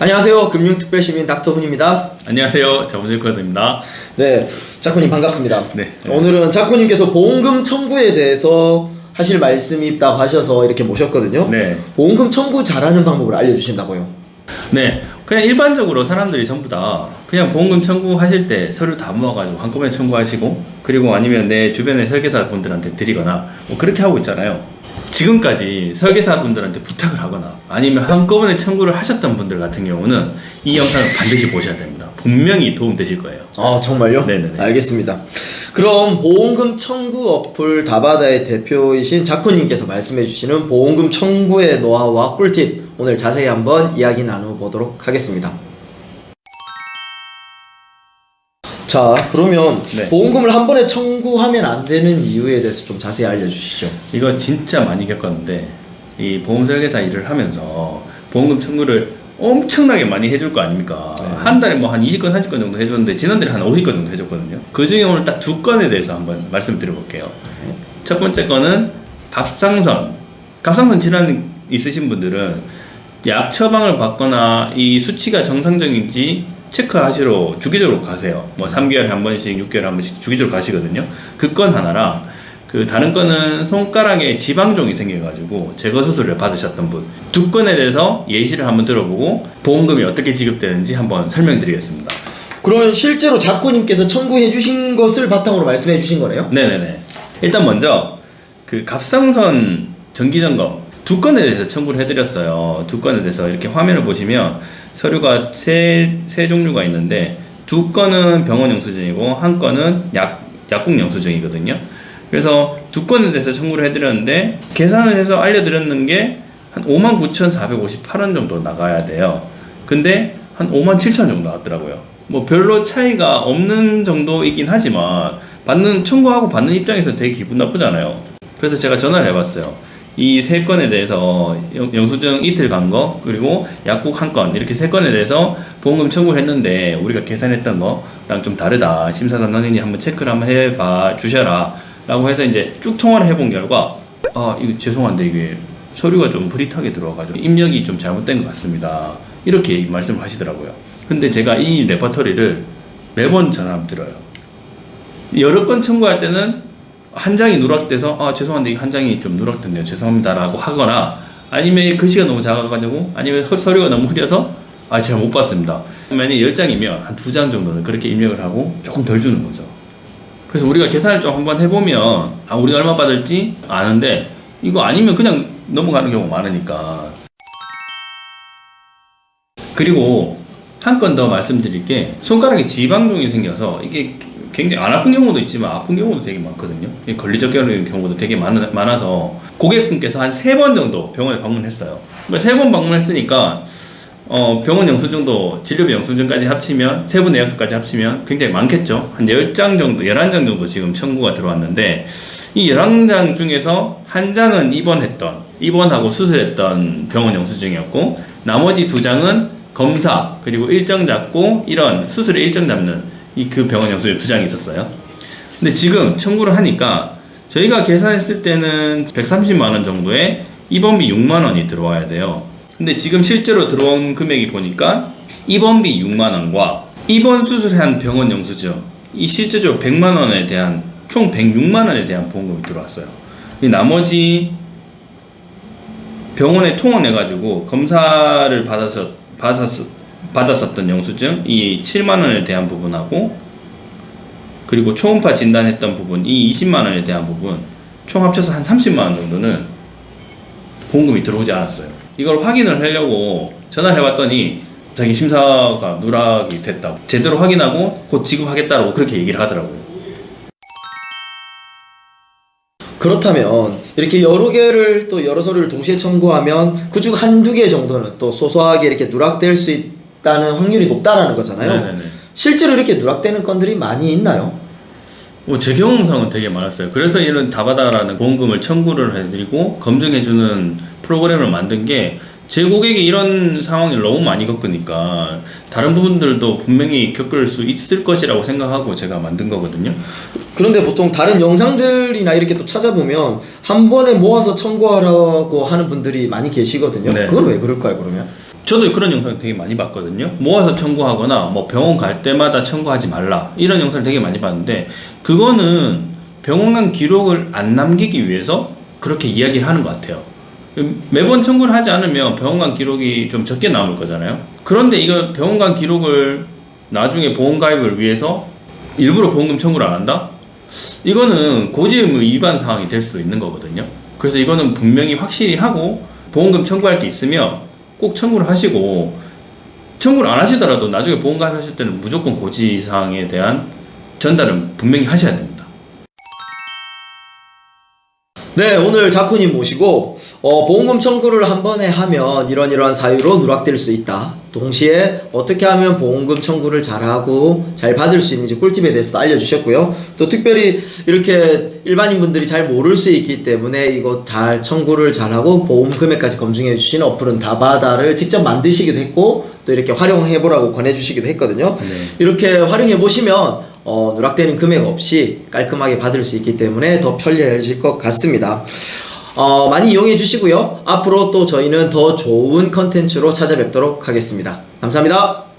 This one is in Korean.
안녕하세요. 금융특별시민 닥터훈입니다. 안녕하세요. 자본질코드입니다. 네, 작가님 반갑습니다. 네. 오늘은 작가님께서 보험금 청구에 대해서 하실 말씀이 있다고 하셔서 이렇게 모셨거든요. 네. 보험금 청구 잘하는 방법을 알려주신다고요? 네. 그냥 일반적으로 사람들이 전부 다 그냥 보험금 청구하실 때 서류 다 모아가지고 한꺼번에 청구하시고, 그리고 아니면 내 주변의 설계사 분들한테 드리거나 뭐 그렇게 하고 있잖아요. 지금까지 설계사 분들한테 부탁을 하거나 아니면 한꺼번에 청구를 하셨던 분들 같은 경우는 이 영상을 반드시 보셔야 됩니다. 분명히 도움 되실 거예요. 아, 정말요? 네네네. 알겠습니다. 그럼 보험금 청구 어플 다바다의 대표이신 작가님께서 말씀해 주시는 보험금 청구의 노하우와 꿀팁, 오늘 자세히 한번 이야기 나눠보도록 하겠습니다. 자, 그러면 네. 보험금을 한 번에 청구하면 안 되는 이유에 대해서 좀 자세히 알려주시죠. 이거 진짜 많이 겪었는데, 이 보험 설계사 일을 하면서 보험금 청구를 엄청나게 많이 해줄 거 아닙니까? 네. 한 달에 뭐 한 20건, 30건 정도 해줬는데 지난달에 한 50건 정도 해줬거든요. 그 중에 오늘 딱 두 건에 대해서 한번 말씀드려볼게요. 네. 첫 번째 건은 갑상선. 갑상선 질환 있으신 분들은 약 처방을 받거나 이 수치가 정상적인지 체크하시러 주기적으로 가세요. 뭐 3개월에 한 번씩, 6개월에 한 번씩 주기적으로 가시거든요. 그 건 하나랑, 그 다른 건은 손가락에 지방종이 생겨가지고 제거 수술을 받으셨던 분. 두 건에 대해서 예시를 한번 들어보고 보험금이 어떻게 지급되는지 한번 설명드리겠습니다. 그러면 실제로 작가님께서 청구해 주신 것을 바탕으로 말씀해 주신 거네요? 네네네. 일단 먼저 그 갑상선 정기점검 두 건에 대해서 청구를 해드렸어요. 두 건에 대해서 이렇게 화면을 보시면 서류가 세 종류가 있는데, 두 건은 병원 영수증이고 한 건은 약국 영수증이거든요. 그래서 두 건에 대해서 청구를 해드렸는데, 계산을 해서 알려드렸는 게 한 59,458원 정도 나가야 돼요. 근데 한 57,000원 정도 나왔더라고요. 뭐 별로 차이가 없는 정도이긴 하지만 청구하고 받는 입장에서 되게 기분 나쁘잖아요. 그래서 제가 전화를 해봤어요. 이 세 건에 대해서 영수증 이틀 간 거, 그리고 약국 한 건, 이렇게 세 건에 대해서 보험금 청구를 했는데 우리가 계산했던 거랑 좀 다르다. 심사 담당인이 한번 체크를 한번 해봐 주셔라 라고 해서 이제 쭉 통화를 해본 결과, 아, 이거 죄송한데 이게 서류가 좀 흐릿하게 들어와가지고 입력이 좀 잘못된 것 같습니다, 이렇게 말씀을 하시더라고요. 근데 제가 이 레퍼토리를 매번 전화하면 들어요. 여러 건 청구할 때는 한 장이 누락돼서, 아, 죄송한데 이 한 장이 좀 누락됐네요, 죄송합니다 라고 하거나, 아니면 글씨가 너무 작아가지고, 아니면 서류가 너무 흐려서, 아, 제가 못 봤습니다. 만약에 10장이면 한 2장 정도는 그렇게 입력을 하고 조금 덜 주는 거죠. 그래서 우리가 계산을 좀 한번 해보면, 아, 우리가 얼마 받을지 아는데 이거 아니면 그냥 넘어가는 경우가 많으니까. 그리고 한 건 더 말씀드릴 게, 손가락에 지방종이 생겨서 이게 굉장히 안 아픈 경우도 있지만 아픈 경우도 되게 많거든요. 걸리적거리는 경우도 되게 많아서 고객분께서 한 3번 정도 병원에 방문했어요. 3번 방문했으니까 병원 영수증도 진료비 영수증까지 합치면, 세부 내역서까지 합치면 굉장히 많겠죠. 한 10장 정도, 11장 정도 지금 청구가 들어왔는데, 이 11장 중에서 한 장은 입원하고 수술했던 병원 영수증이었고, 나머지 2장은 검사, 그리고 일정 잡고 이런 수술의 일정 잡는 그 병원 영수증 2장이 있었어요. 근데 지금 청구를 하니까 저희가 계산했을 때는 130만원 정도에 입원비 6만원이 들어와야 돼요. 근데 지금 실제로 들어온 금액이 보니까 입원비 6만원과 입원 수술한 병원 영수증, 이 실제적으로 100만원에 대한 총 106만원에 대한 보험금이 들어왔어요. 이 나머지 병원에 통원해가지고 검사를 받았었던 영수증, 이 7만원에 대한 부분하고, 그리고 초음파 진단했던 부분, 이 20만원에 대한 부분, 총 합쳐서 한 30만원 정도는 보험금이 들어오지 않았어요. 이걸 확인을 하려고 전화를 해봤더니 자기 심사가 누락이 됐다고, 제대로 확인하고 곧 지급하겠다고 그렇게 얘기를 하더라고요. 그렇다면 이렇게 여러 개를 또 여러 서류를 동시에 청구하면 그중 한두 개 정도는 또 소소하게 이렇게 누락될 수 있다는 확률이 높다라는 거잖아요. 네네네. 실제로 이렇게 누락되는 건들이 많이 있나요? 제 경험상은 되게 많았어요. 그래서 이런 다바다라는 보험금을 청구를 해드리고 검증해주는 프로그램을 만든 게, 제 고객이 이런 상황을 너무 많이 겪으니까 다른 부분들도 분명히 겪을 수 있을 것이라고 생각하고 제가 만든 거거든요. 그런데 보통 다른 영상들이나 이렇게 또 찾아보면 한 번에 모아서 청구하라고 하는 분들이 많이 계시거든요. 네. 그건 왜 그럴까요, 그러면? 저도 그런 영상 되게 많이 봤거든요. 모아서 청구하거나 뭐 병원 갈 때마다 청구하지 말라 이런 영상을 되게 많이 봤는데 그거는 병원 간 기록을 안 남기기 위해서 그렇게 이야기를 하는 것 같아요. 매번 청구를 하지 않으면 병원 간 기록이 좀 적게 남을 거잖아요. 그런데 이거 병원 간 기록을 나중에 보험 가입을 위해서 일부러 보험금 청구를 안 한다? 이거는 고지 의무 위반 사항이 될 수도 있는 거거든요. 그래서 이거는 분명히 확실히 하고 보험금 청구할 게 있으면 꼭 청구를 하시고, 청구를 안 하시더라도 나중에 보험 가입하실 때는 무조건 고지 사항에 대한 전달은 분명히 하셔야 됩니다. 네, 오늘 자쿠님 모시고 보험금 청구를 한 번에 하면 이러한 사유로 누락될 수 있다. 동시에 어떻게 하면 보험금 청구를 잘하고 잘 받을 수 있는지 꿀팁에 대해서 알려주셨고요. 또 특별히 이렇게 일반인 분들이 잘 모를 수 있기 때문에 이거 잘 청구를 잘하고 보험 금액까지 검증해 주시는 어플은 다바다를 직접 만드시기도 했고 또 이렇게 활용해 보라고 권해 주시기도 했거든요. 네. 이렇게 활용해 보시면 누락되는 금액 없이 깔끔하게 받을 수 있기 때문에 더 편리해질 것 같습니다. 많이 이용해 주시고요. 앞으로 또 저희는 더 좋은 컨텐츠로 찾아뵙도록 하겠습니다. 감사합니다.